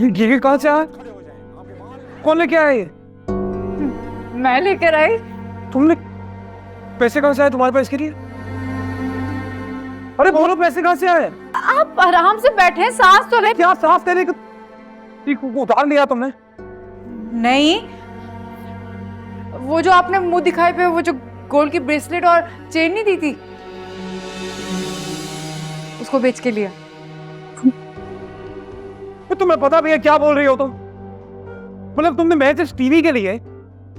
ये कहाँ से आया? कौन लेके आया ये? मैं लेकर आई। तुमने पैसे कहाँ से आए तुम्हारे पास इसके लिए? अरे बोलो पैसे कहाँ से आए? आप आराम से बैठे, सांस तो ले। क्या सांस लेने को उतार लिया तुमने? नहीं, वो जो आपने मुंह दिखाए पे वो जो गोल्ड की ब्रेसलेट और चेन नहीं दी थी, उसको बेच के लिया। तुम्हें पता भी है क्या बोल रही हो तुम? मतलब तुमने मैच इस टीवी के लिए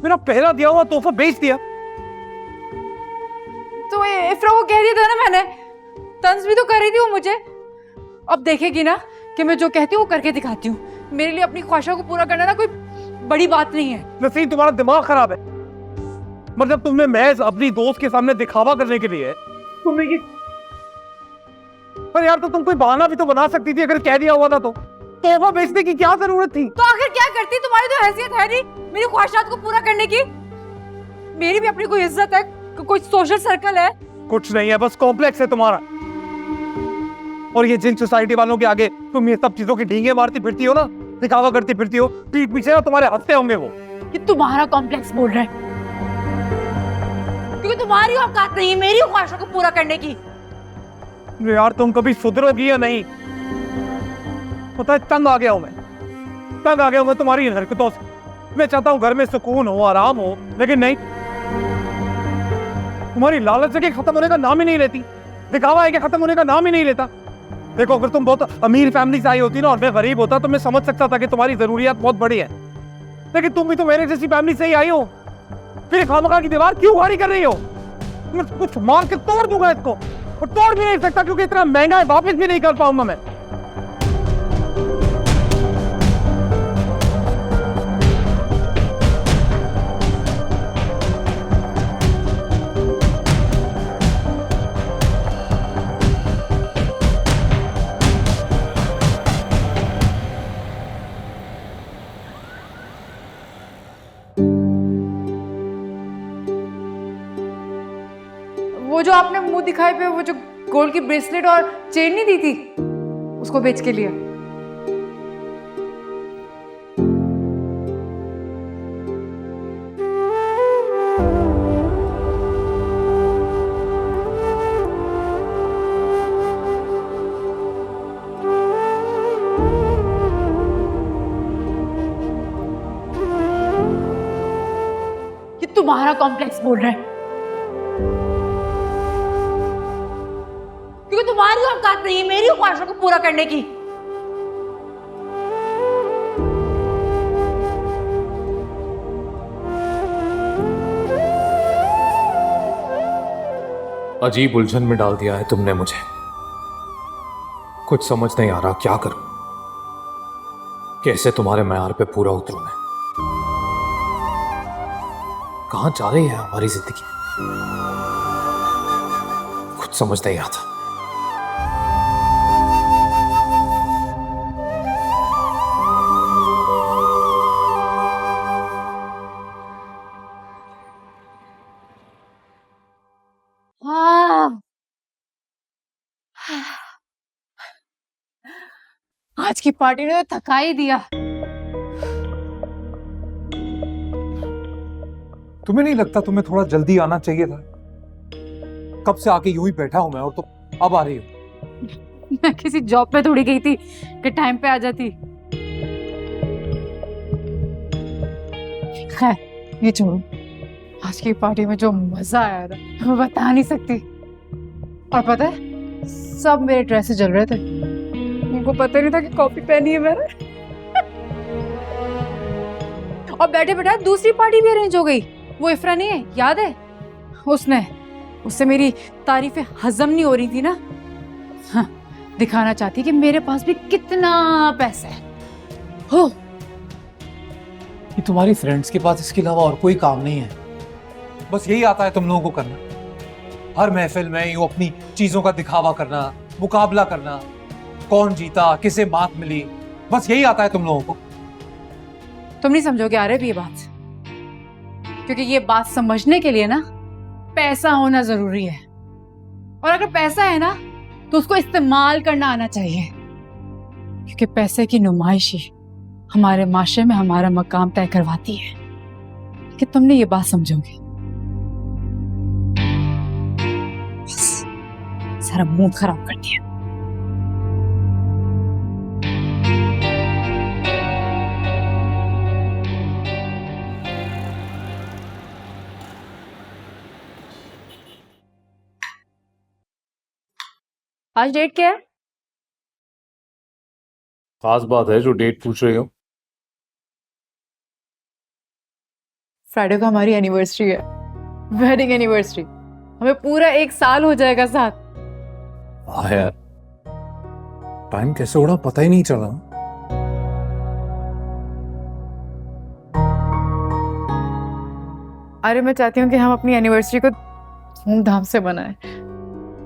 मेरा पहला दिया हुआ तोहफा बेच दिया? तो इफ्रा को कह दिया था ना मैंने, तंज भी तो कर रही थी वो मुझे। अब देखेगी ना कि मैं जो कहती हूँ वो करके दिखाती हूँ। मेरे लिए अपनी ख्वाहिशों को पूरा करना ना कोई बड़ी बात नहीं है। नसीब तुम्हारा दिमाग खराब है। मतलब तुमने मैच अपनी दोस्त के सामने दिखावा करने के लिए तुमने ये, पर यार तो तुम कोई बहाना भी तो बना सकती थी अगर कह दिया हुआ था तो। तोहफा बेचने की क्या जरूरत थी? तो आखिर क्या करती? तुम्हारी तो हैसियत है नहीं मेरी ख्वाहिशात को पूरा करने की। मेरी भी अपनी कोई इज्जत है, कोई सोशल सर्कल है। कुछ नहीं है, बस कॉम्प्लेक्स है तुम्हारा। और ये जिन सोसाइटी वालों के आगे तुम ये सब चीजों की ढींगे मारती फिरती हो ना, दिखावा करती फिरती हो, पीठ पीछे ना तुम्हारे हंसते होंगे वो। कि तुम्हारा कॉम्प्लेक्स बोल रहा है क्योंकि तुम्हारी औकात नहीं है मेरी ख्वाहिशों को पूरा करने की। यार तुम कभी सुधरोगी या नहीं? पता है तंग आ गया हूं मैं, तंग आ गया हूं मैं तुम्हारी इन हरकतों से। मैं चाहता हूं घर में सुकून हो, आराम हो, लेकिन नहीं। तुम्हारी लालच के खत्म होने का नाम ही नहीं लेती, दिखावा है कि खत्म होने का नाम ही नहीं लेता। देखो अगर तुम बहुत अमीर फैमिली से आई होती ना और मैं गरीब होता तो मैं समझ सकता था कि तुम्हारी जरूरियात बहुत बड़ी है, लेकिन तुम भी तो मेरे जैसी फैमिली से ही आई हो। फिर खामखा की दीवार क्यों खड़ी कर रही हो? मैं कुछ मार के तोड़ दूंगा इसको, और तोड़ भी नहीं सकता क्योंकि इतना महंगा है, वापस भी नहीं कर पाऊंगा मैं। वो जो आपने मुंह दिखाए पे वो जो गोल्ड की ब्रेसलेट और चेन नहीं दी थी, उसको बेच के लिया। ये तुम्हारा कॉम्प्लेक्स बोल रहा है क्योंकि तुम्हारी औकात नहीं है मेरी ख्वाहिशों को पूरा करने की। अजीब उलझन में डाल दिया है तुमने मुझे। कुछ समझ नहीं आ रहा क्या करूं, कैसे तुम्हारे मैयार पे पूरा उतरूं मैं। कहां जा रही है हमारी जिंदगी, कुछ समझ नहीं आता। आज की पार्टी ने तो थका ही दिया। तुम्हें नहीं लगता तुम्हें थोड़ा जल्दी आना चाहिए था? कब से आके यूं ही बैठा हूं मैं और तुम अब आ रही हो। मैं किसी जॉब पे थोड़ी गई थी कि टाइम पे आ जाती। खैर ये छोड़ो, आज की पार्टी में जो मजा आया था मैं बता नहीं सकती। और पता है सब मेरे ड्रेस से जल रहे थे, उनको पता नहीं था कि कॉपी पहनी है मैंने। और बैठे बैठे दूसरी पार्टी भी अरेंज हो गई। वो इफ्रा नहीं है, याद है? उससे मेरी तारीफें हजम नहीं हो रही थी ना। हाँ, दिखाना चाहती कि मेरे पास भी कितना पैसा है। हो ये तुम्हारी फ्रेंड्स के पास इसके अलावा और कोई काम नहीं है, बस यही आता है तुम लोगों को करना। हर महफिल में यूं अपनी चीजों का दिखावा करना, मुकाबला करना, कौन जीता, किसे मात मिली, बस यही आता है तुम लोगों को। तुम नहीं समझोगे आ रहे भी ये बात, क्योंकि ये बात समझने के लिए ना पैसा होना जरूरी है। और अगर पैसा है ना तो उसको इस्तेमाल करना आना चाहिए, क्योंकि पैसे की नुमाइश ही हमारे माशरे में हमारा मकाम तय करवाती है कि तुमने ये बात समझोगे। बस सारा मूड खराब कर दिया। आज डेट क्या है? खास बात है जो डेट पूछ रही हो? फ्राइडे को हमारी एनिवर्सरी है, वेडिंग एनिवर्सरी। हमें पूरा 1 साल हो जाएगा साथ। हाँ यार, टाइम कैसे उड़ा पता ही नहीं चला। अरे मैं चाहती हूँ कि हम अपनी एनिवर्सरी को धूमधाम से मनाएं।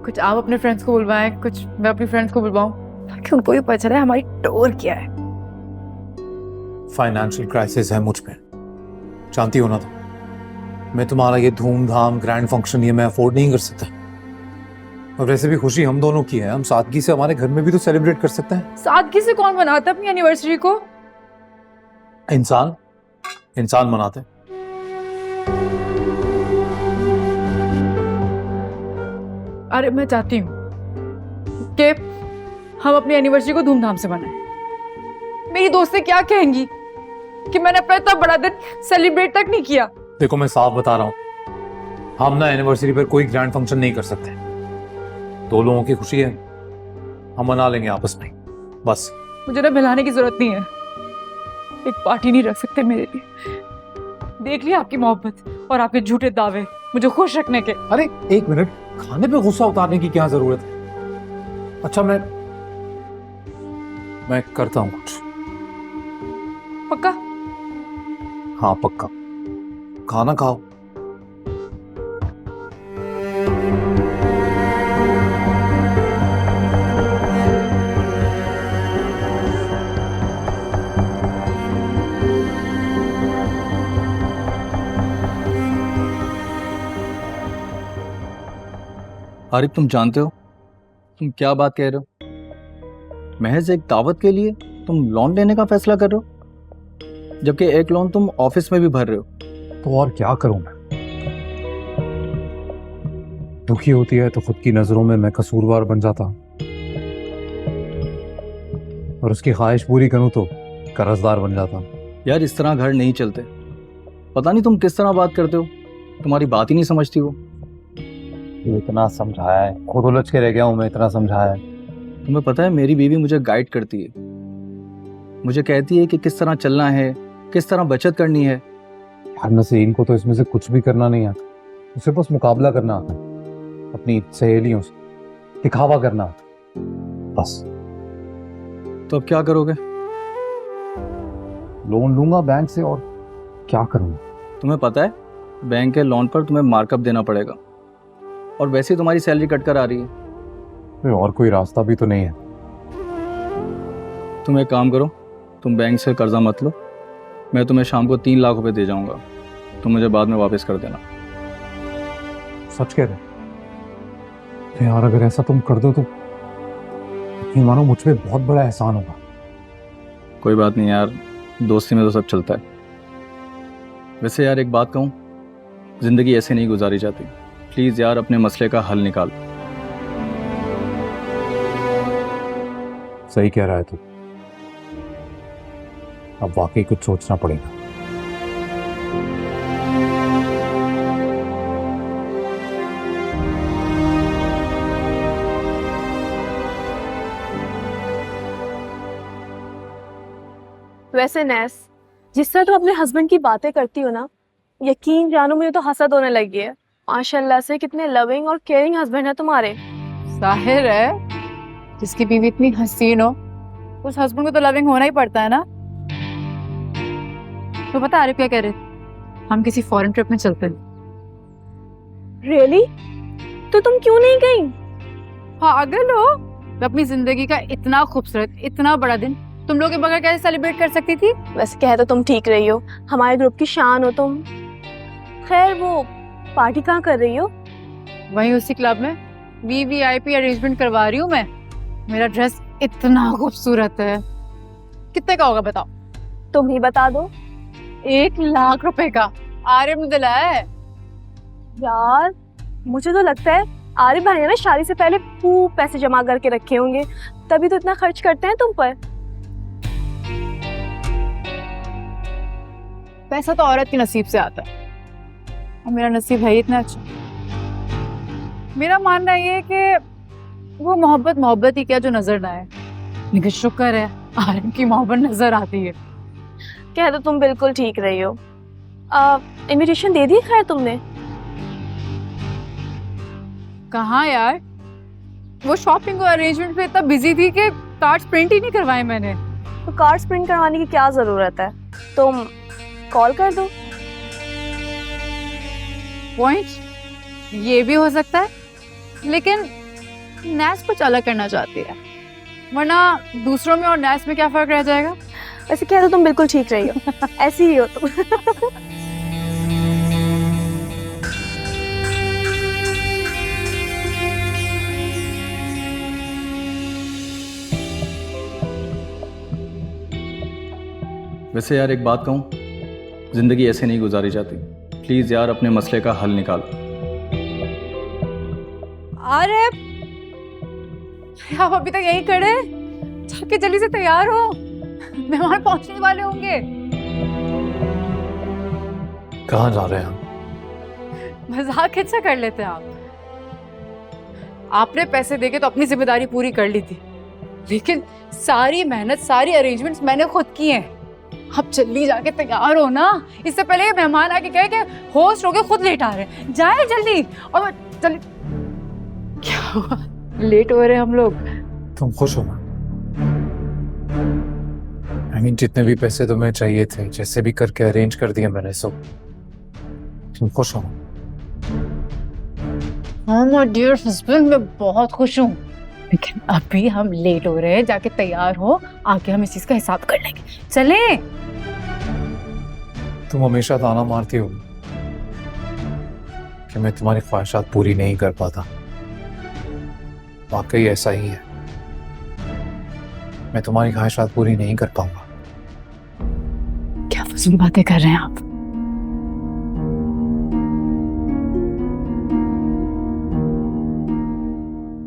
कुछ आप अपने फ्रेंड्स को बुलवाएं, कुछ मैं अपनी फ्रेंड्स को बुलवाऊं, ताकि उनको भी पता चले हमारी टोर क्या है। फाइनेंशियल क्राइसिस है मुझ पे, जानती हो ना तुम। मैं तुम्हारा ये धूमधाम ग्रैंड फंक्शन ये मैं अफोर्ड नहीं कर सकता। और वैसे भी खुशी हम दोनों की है, हम सादगी से हमारे घर में भी तो सेलिब्रेट कर सकते हैं। सादगी से कौन मनाता अपनी एनिवर्सरी को? इंसान मनाते। अरे मैं चाहती हूँ कि हम अपनी एनिवर्सरी को धूमधाम से मनाएं। मेरी दोस्तें क्या कहेंगी कि मैंने अपना इतना बड़ा दिन सेलिब्रेट तक नहीं किया। देखो मैं साफ बता रहा हूँ, हम ना एनिवर्सरी पर कोई ग्रैंड फंक्शन नहीं कर सकते। 2 लोगों की खुशी है, हम मना लेंगे आपस में बस। मुझे ना मिलाने की जरूरत नहीं है, एक पार्टी नहीं रख सकते मेरे लिए। देख लिया आपकी मोहब्बत और आपके झूठे दावे मुझे खुश रखने के। अरे 1 मिनट, खाने पे गुस्सा उतारने की क्या जरूरत है? अच्छा मैं करता हूँ कुछ। पक्का? हाँ पक्का। खाना खाओ। आरिफ, तुम जानते हो तुम क्या बात कह रहे हो? महज एक दावत के लिए तुम लोन लेने का फैसला कर रहे हो, जबकि एक लोन तुम ऑफिस में भी भर रहे हो। तो और क्या करूं मैं? दुखी होती है तो खुद की नजरों में मैं कसूरवार बन जाता, और उसकी ख्वाहिश पूरी करूं तो कर्जदार बन जाता। यार इस तरह घर नहीं चलते। पता नहीं तुम किस तरह बात करते हो, तुम्हारी बात ही नहीं समझती वो। इतना समझाया है, खुद उलझ के रह गया हूं मैं, इतना समझाया है। तुम्हें पता है मेरी बीवी मुझे गाइड करती है, मुझे कहती है कि किस तरह चलना है, किस तरह बचत करनी है। यार नसीम को तो इसमें से कुछ भी करना नहीं आता, उसे बस मुकाबला करना आता है अपनी सहेलियों से, दिखावा करना आता, बस। तो अब क्या करोगे? लोन लूंगा बैंक से, और क्या करूंगा? तुम्हें पता है बैंक के लोन पर तुम्हें मार्कअप देना पड़ेगा, और वैसे ही तुम्हारी सैलरी कट कर आ रही है। और कोई रास्ता भी तो नहीं है। तुम एक काम करो, तुम बैंक से कर्जा मत लो, मैं तुम्हें शाम को 3 लाख रुपए दे जाऊंगा, तुम मुझे बाद में वापस कर देना। सच कह रहे? यार अगर ऐसा तुम कर दो तो ये मानो मुझ पे बहुत बड़ा एहसान होगा। कोई बात नहीं यार, दोस्ती में तो सब चलता है। वैसे यार एक बात कहूँ, जिंदगी ऐसे नहीं गुजारी जाती। प्लीज़ यार अपने मसले का हल निकाल। सही कह रहा है तू, अब वाकई कुछ सोचना पड़ेगा। वैसे नैस, जिस तरह तुम अपने हस्बैंड की बातें करती हो ना, यकीन जानो मुझे तो हसद होने लगी है। माशाल्लाह से कितने लविंग और केयरिंग हस्बैंड है तुम्हारे। जाहिर है जिसकी बीवी इतनी हसीन हो उस हस्बैंड को तो लविंग होना ही पड़ता है ना। तो पता आरिफ क्या कह रहे थे, हम किसी फॉरेन ट्रिप में चलते हैं। रियली? तो तुम क्यों नहीं गई? पागल हो? मैं अपनी जिंदगी का इतना खूबसूरत इतना बड़ा दिन तुम लोग के बगैर कैसे सेलिब्रेट कर सकती थी? वैसे कह तो तुम ठीक रही हो, हमारे ग्रुप की शान हो तुम। खैर वो पार्टी कहाँ कर रही हो? वहीं उसी क्लब में VVIP अरेंजमेंट करवा रही हूँ मैं। मेरा ड्रेस इतना खूबसूरत है। कितने का होगा बताओ? तुम ही बता दो। 1 लाख रुपए का आर्यन ने दिलाया है। यार मुझे तो लगता है आरिफ भाई ने ना शादी से पहले खूब पैसे जमा करके रखे होंगे, तभी तो इतना खर्च करते हैं तुम पर। पैसा तो औरत के नसीब से आता है और मेरा नसीब है ही इतना अच्छा। मेरा मानना ये है कि वो मोहब्बत ही क्या जो नजर ना आए, लेकिन शुक्र है आर्यन की मोहब्बत नजर आती है। कह तो तुम बिल्कुल ठीक रही हो। इनविटेशन दे दी खैर तुमने? कहाँ यार, वो शॉपिंग और अरेंजमेंट पे इतना बिजी थी कि कार्ड्स प्रिंट ही नहीं करवाए मैंने। तो कार्ड्स प्रिंट करवाने की क्या जरूरत है, तुम कॉल कर दो। पॉइंट ये भी हो सकता है, लेकिन नैस कुछ अलग करना चाहती है, वरना दूसरों में और नैस में क्या फर्क रह जाएगा। वैसे कह तो तुम बिल्कुल ठीक रही हो, ऐसी ही हो तुम। वैसे यार एक बात कहूँ, ज़िंदगी ऐसे नहीं गुजारी जाती। प्लीज़ यार अपने मसले का हल निकालो। अरे आप अभी तक यहीं खड़े, जाके जल्दी से तैयार हो, मेहमान पहुंचने वाले होंगे। कहाँ जा रहे हैं हम? मजाक अच्छा कर लेते हैं आप। आपने पैसे देके तो अपनी जिम्मेदारी पूरी कर ली थी, लेकिन सारी मेहनत सारी अरेंजमेंट्स मैंने खुद की हैं। आप जल्दी जाके तैयार हो ना, इससे पहले ये मेहमान आके कहे कि होस्ट होके खुद लेट आ रहे हैं। जाए जल्दी। और जल्दी। क्या हुआ, लेट हो रहे हम लोग? तुम खुश हो ना? I mean, जितने भी पैसे तुम्हें चाहिए थे जैसे भी करके अरेंज कर दिए मैंने सब। तुम खुश हो? हाँ माय डियर हस्बैंड, मैं बहुत खुश हूँ, लेकिन अभी हम लेट हो रहे हैं। जाके तैयार हो, आके हम इस चीज का हिसाब कर लेंगे। चले। तुम हमेशा ताना मारती हो कि मैं तुम्हारी ख्वाहिशात पूरी नहीं कर पाता। वाकई ऐसा ही है, मैं तुम्हारी ख्वाहिशात पूरी नहीं कर पाऊंगा। क्या फजूल बातें कर रहे हैं आप?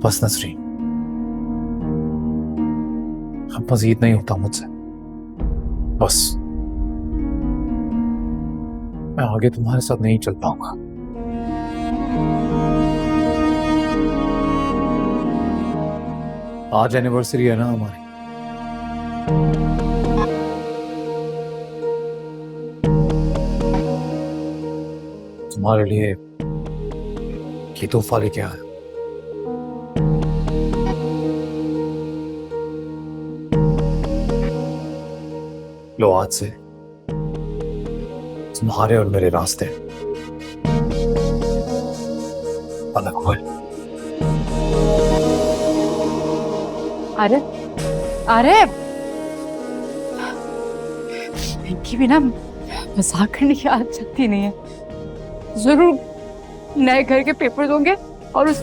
बस नसरीन, अब मजीद नहीं होता मुझसे। बस मैं आगे तुम्हारे साथ नहीं चल पाऊंगा। आज एनिवर्सरी है ना हमारी, तुम्हारे लिए ये तोहफा लेके आया। लो, आज से तुम्हारे और मेरे रास्ते अलग हुए। अरे अरे, इनकी भी ना मजाक करने की आदत चलती नहीं है। जरूर नए घर के पेपर्स होंगे और उस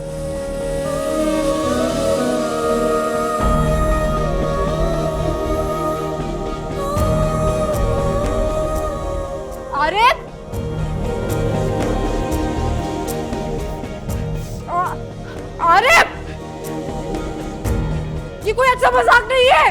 अरे अरे, ये कोई अच्छा मजाक नहीं है।